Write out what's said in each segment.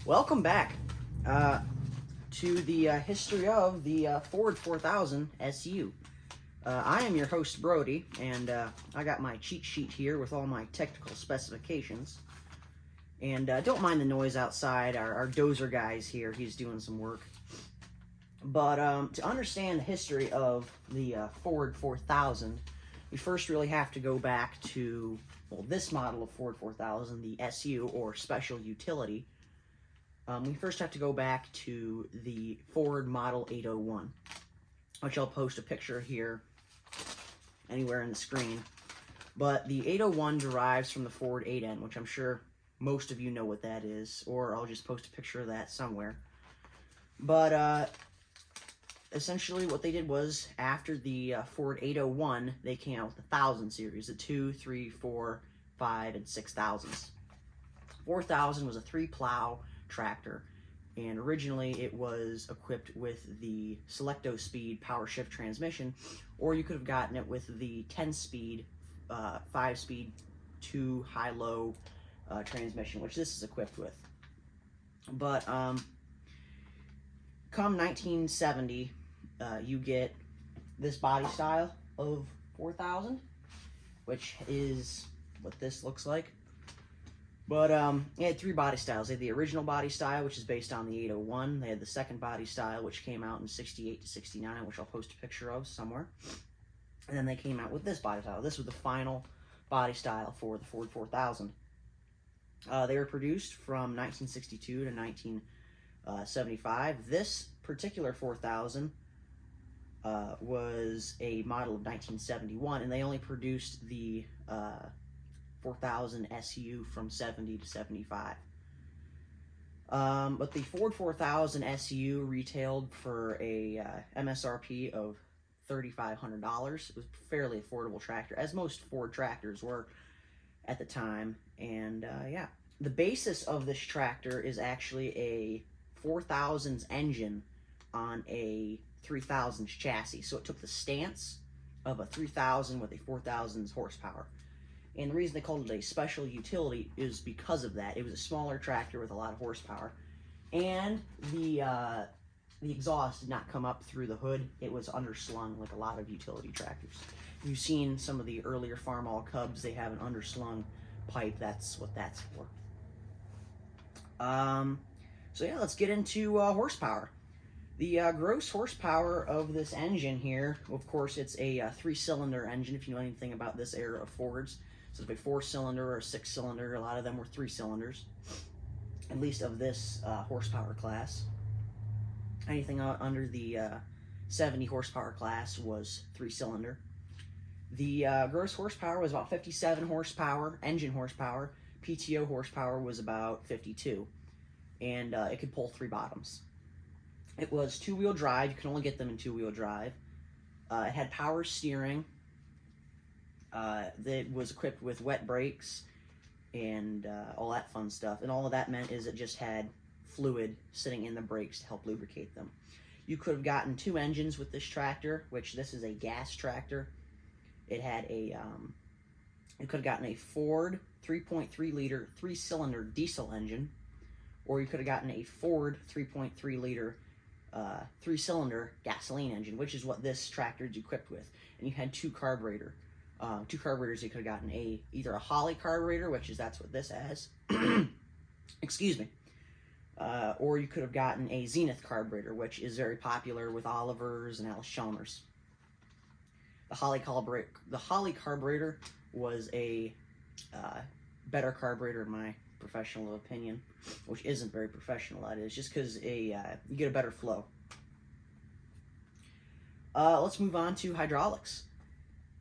Welcome back to the history of the Ford 4000 SU. I am your host, Brody, and I got my cheat sheet here with all my technical specifications. And don't mind the noise outside. Our dozer guy's here. He's doing some work. But to understand the history of the Ford 4000, we first really have to go back to, well, this model of Ford 4000, the SU, or Special Utility. We first have to go back to the Ford Model 801, which I'll post a picture here anywhere in the screen. But the 801 derives from the Ford 8N, which I'm sure most of you know what that is, or I'll just post a picture of that somewhere. But essentially what they did was, after the Ford 801, they came out with the 1000 series, the 2, 3, 4, 5, and 6000s. 4000 was a 3-plow tractor, and originally it was equipped with the Selecto-Speed power shift transmission, or you could have gotten it with the 10-speed, 5-speed, 2 high-low transmission, which this is equipped with. But come 1970, you get this body style of 4000, which is what this looks like. But it had 3 body styles. They had the original body style, which is based on the 801. They had the second body style, which came out in 68 to 69, which I'll post a picture of somewhere. And then they came out with this body style. This was the final body style for the Ford 4000. They were produced from 1962 to 1975. This particular 4000 was a model of 1971, and they only produced the 4000 SU from 70 to 75. But the Ford 4000 SU retailed for a MSRP of $3,500. It was a fairly affordable tractor, as most Ford tractors were at the time. And yeah, the basis of this tractor is actually a 4000's engine on a 3000's chassis. So it took the stance of a 3000 with a 4000's horsepower. And the reason they called it a special utility is because of that. It was a smaller tractor with a lot of horsepower. And the exhaust did not come up through the hood. It was underslung like a lot of utility tractors. You've seen some of the earlier Farmall Cubs. They have an underslung pipe. That's what that's for. So yeah, let's get into horsepower. The gross horsepower of this engine here, of course, it's a 3-cylinder engine, if you know anything about this era of Fords. So it's a 4-cylinder or a 6-cylinder. A lot of them were 3 cylinders, at least of this horsepower class. Anything under the 70 horsepower class was 3-cylinder. The gross horsepower was about 57 horsepower, engine horsepower. PTO horsepower was about 52, and it could pull 3 bottoms. It was 2-wheel drive. You can only get them in 2-wheel drive. It had power steering. That was equipped with wet brakes and all that fun stuff. And all of that meant is it just had fluid sitting in the brakes to help lubricate them. You could have gotten 2 engines with this tractor, which this is a gas tractor. It had a, you could have gotten a Ford 3.3 liter 3-cylinder diesel engine, or you could have gotten a Ford 3.3 liter 3-cylinder gasoline engine, which is what this tractor is equipped with. And you had 2 carburetors. You could have gotten either a Holley carburetor, which is that's what this has. Excuse me. Or you could have gotten a Zenith carburetor, which is very popular with Olivers and Allis-Chalmers. The Holley carburetor was a better carburetor in my professional opinion, which isn't very professional, that is, just because you get a better flow. Let's move on to hydraulics.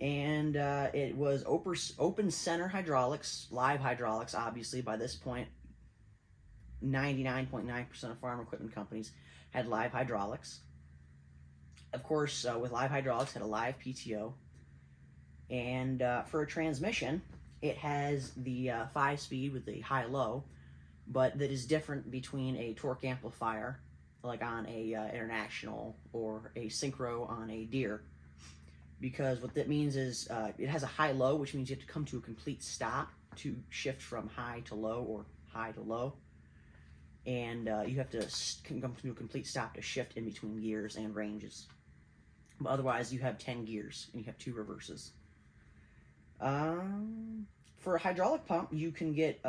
And it was open center hydraulics, live hydraulics, obviously. By this point, 99.9% of farm equipment companies had live hydraulics. Of course, with live hydraulics, it had a live PTO. And for a transmission, it has the 5-speed with the high-low, but that is different between a torque amplifier, like on a International, or a Synchro on a Deere. Because what that means is it has a high-low, which means you have to come to a complete stop to shift from high to low or high to low. and you have to come to a complete stop to shift in between gears and ranges. But otherwise, you have 10 gears, and you have 2 reverses. For a hydraulic pump, you can get,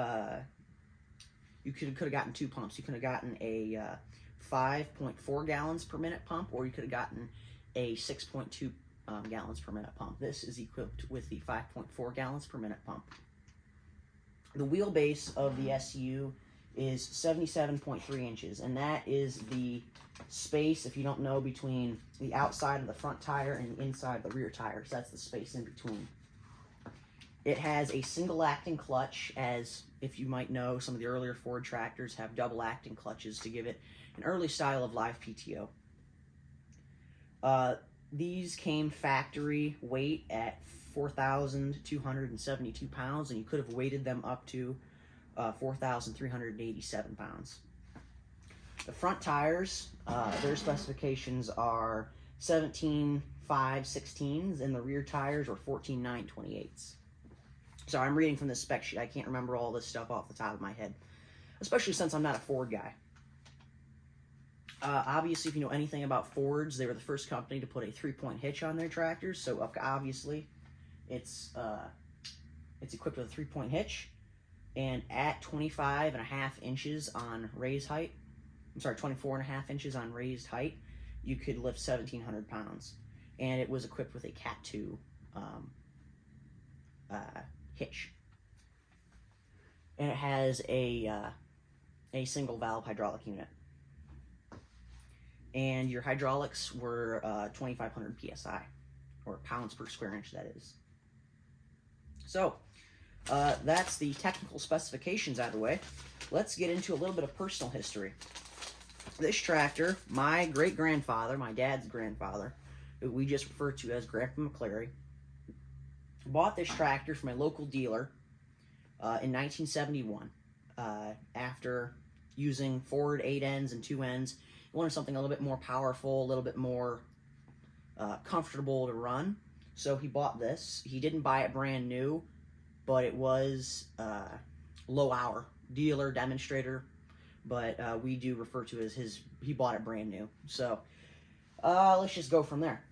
you could have gotten 2 pumps. You could have gotten a 5.4 gallons per minute pump, or you could have gotten a 6.2 gallons per minute pump. This is equipped with the 5.4 gallons per minute pump. The wheelbase of the SU is 77.3 inches, and that is the space, if you don't know, between the outside of the front tire and the inside of the rear tire. So that's the space in between. It has a single acting clutch, as if you might know, some of the earlier Ford tractors have double acting clutches to give it an early style of live PTO. These came factory weight at 4,272 pounds, and you could have weighted them up to 4,387 pounds. The front tires, their specifications are 17.5/16s, and the rear tires are 14.9/28s. So I'm reading from this spec sheet. I can't remember all this stuff off the top of my head, especially since I'm not a Ford guy. Obviously, if you know anything about Fords, they were the first company to put a 3-point hitch on their tractors. So obviously, it's equipped with a 3-point hitch, and at 25.5 inches on raised height, 24.5 inches on raised height, you could lift 1,700 pounds. And it was equipped with a Cat 2 hitch. And it has a single valve hydraulic unit. And your hydraulics were 2,500 psi, or pounds per square inch, that is. So, that's the technical specifications out of the way. Let's get into a little bit of personal history. This tractor, my great-grandfather, my dad's grandfather, who we just refer to as Grandpa McClary, bought this tractor from a local dealer in 1971 after using Ford 8 ends and 2 ends. He wanted something a little bit more powerful, a little bit more comfortable to run. So he bought this. He didn't buy it brand new, but it was low hour, dealer, demonstrator, but we do refer to it as he bought it brand new. So let's just go from there.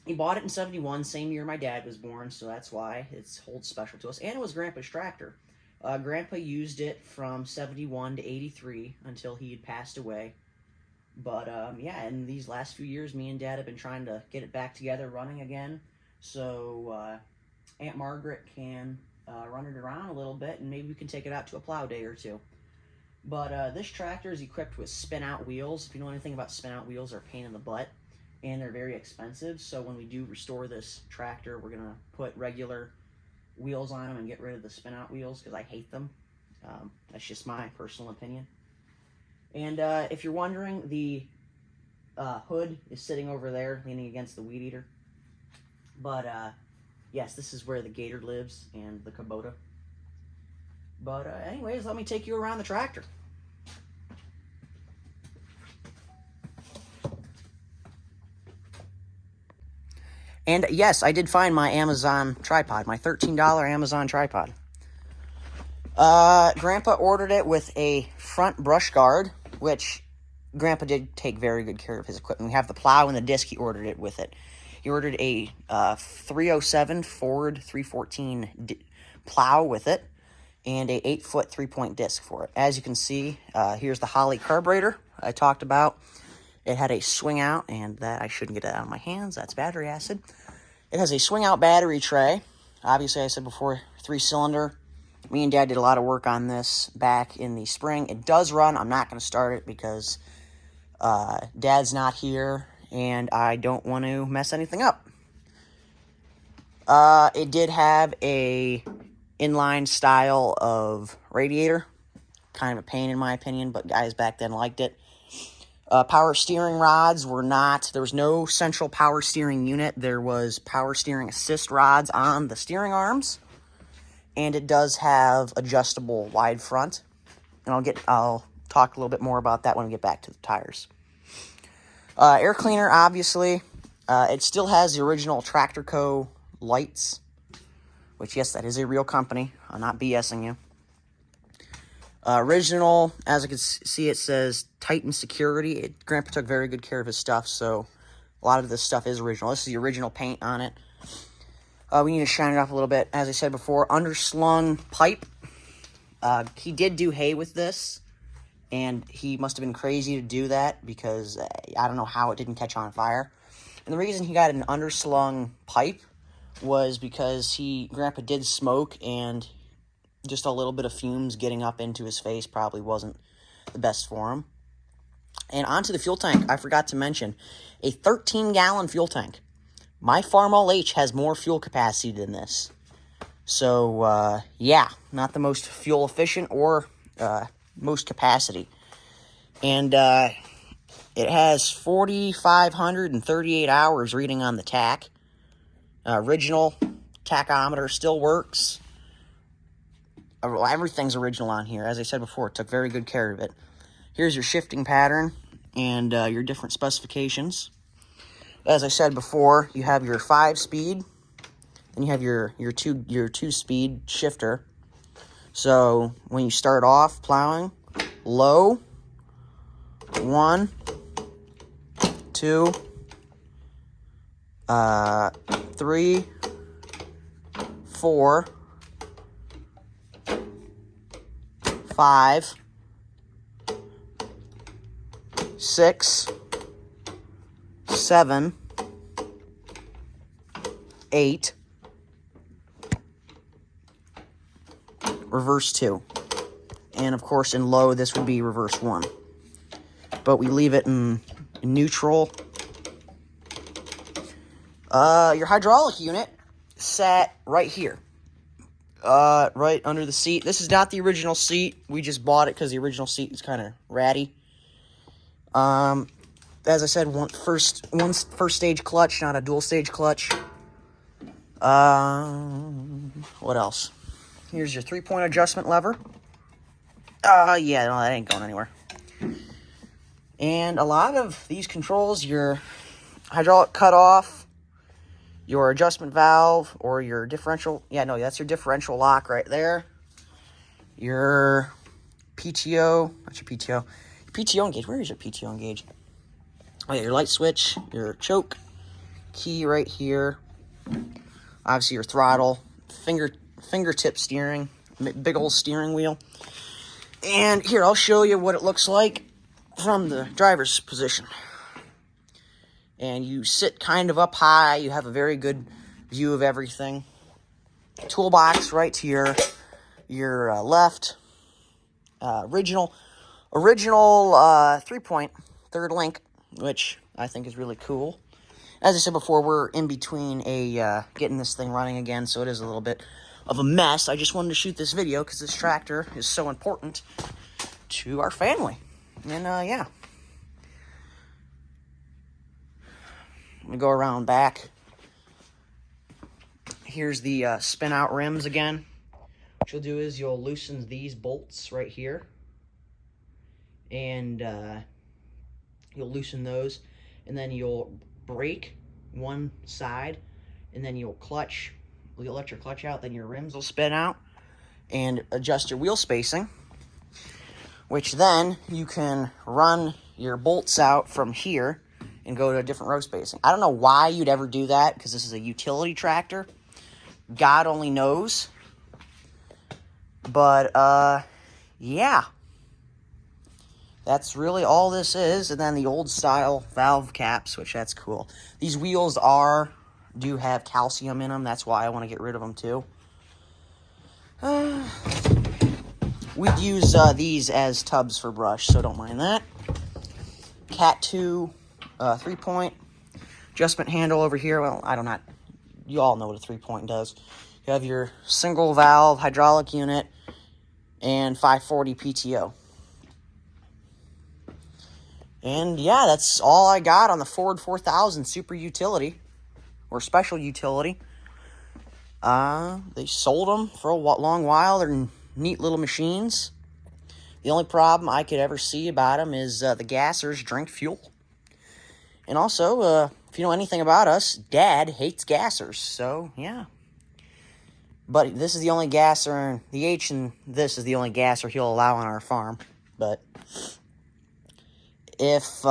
He bought it in 71, same year my dad was born, so that's why it holds special to us. And it was Grandpa's tractor. Grandpa used it from 71 to 83 until he had passed away. But, yeah, in these last few years, me and Dad have been trying to get it back together, running again, so Aunt Margaret can run it around a little bit, and maybe we can take it out to a plow day or 2. But this tractor is equipped with spin-out wheels. If you know anything about spin-out wheels, they're a pain in the butt, and they're very expensive. So when we do restore this tractor, we're going to put regular wheels on them and get rid of the spin-out wheels, because I hate them. That's just my personal opinion. And if you're wondering, the hood is sitting over there, leaning against the weed eater. But, yes, this is where the gator lives, and the Kubota. But, anyways, let me take you around the tractor. And, yes, I did find my Amazon tripod, my $13 Amazon tripod. Grandpa ordered it with a front brush guard, which Grandpa did take very good care of his equipment. We have the plow and the disc. He ordered it with it. He ordered a 307 Ford 314 plow with it, and a 8-foot 3-point disc for it. As you can see, here's the Holley carburetor I talked about. It had a swing out, and that I shouldn't get that out of my hands. That's battery acid. It has a swing out battery tray. Obviously, I said before, 3-cylinder. Me and Dad did a lot of work on this back in the spring. It does run. I'm not going to start it because Dad's not here, and I don't want to mess anything up. It did have a inline style of radiator. Kind of a pain in my opinion, but guys back then liked it. Power steering rods were not, there was no central power steering unit. There was power steering assist rods on the steering arms. And it does have adjustable wide front. And I'll talk a little bit more about that when we get back to the tires. Air cleaner, obviously. It still has the original Tractor Co. lights. Which, yes, that is a real company. I'm not BSing you. Original, as I can see, it says Titan Security. Grandpa took very good care of his stuff, so a lot of this stuff is original. This is the original paint on it. We need to shine it up a little bit. As I said before, underslung pipe. He did do hay with this, and he must have been crazy to do that because I don't know how it didn't catch on fire. And the reason he got an underslung pipe was because Grandpa did smoke, and just a little bit of fumes getting up into his face probably wasn't the best for him. And onto the fuel tank, I forgot to mention, a 13-gallon fuel tank. My Farmall H has more fuel capacity than this. So, yeah, not the most fuel efficient or most capacity. And it has 4,538 hours reading on the tach. Original tachometer still works. Everything's original on here. As I said before, took very good care of it. Here's your shifting pattern and your different specifications. As I said before, you have your 5-speed, then you have your 2-speed shifter. So when you start off plowing, low, 1, 2, 3, 4, 5, 6, 7, 8, reverse 2. And of course in low this would be reverse 1. But we leave it in neutral. Your hydraulic unit sat right here. Right under the seat. This is not the original seat. We just bought it because the original seat is kind of ratty. As I said, first stage clutch, not a dual stage clutch. What else? Here's your 3-point adjustment lever. Yeah, no, that ain't going anywhere. And a lot of these controls, your hydraulic cutoff, your adjustment valve, or your differential. Yeah, no, that's your differential lock right there. Your PTO, not your PTO. Your PTO engage. Where is your PTO engage? Oh yeah, your light switch, your choke, key right here. Obviously your throttle, fingertip steering, big old steering wheel. And here, I'll show you what it looks like from the driver's position. And you sit kind of up high. You have a very good view of everything. Toolbox right to your left. Original 3-point third link, which I think is really cool. As I said before, we're in between getting this thing running again, so it is a little bit of a mess. I just wanted to shoot this video because this tractor is so important to our family. And yeah. I'm going to go around back. Here's the spin-out rims again. What you'll do is you'll loosen these bolts right here. And you'll loosen those. And then you'll brake one side. And then you'll clutch. You'll let your clutch out. Then your rims will spin out. And adjust your wheel spacing. Which then you can run your bolts out from here and go to a different row spacing. I don't know why you'd ever do that, because this is a utility tractor. God only knows. But, yeah. That's really all this is. And then the old style valve caps, which that's cool. These wheels do have calcium in them. That's why I want to get rid of them too. We'd use these as tubs for brush, so don't mind that. Cat 2 3-point adjustment handle over here. Well, you all know what a 3-point does. You have your single valve hydraulic unit and 540 PTO. And yeah, that's all I got on the Ford 4000 Super Utility or Special Utility. They sold them for a long while. They're neat little machines. The only problem I could ever see about them is the gassers drink fuel. And also, if you know anything about us, Dad hates gassers. So, yeah. But this is the only gasser, the H and this is the only gasser he'll allow on our farm. But if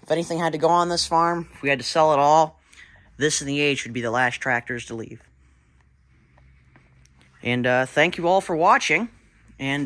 anything had to go on this farm, if we had to sell it all, this and the H would be the last tractors to leave. And thank you all for watching. And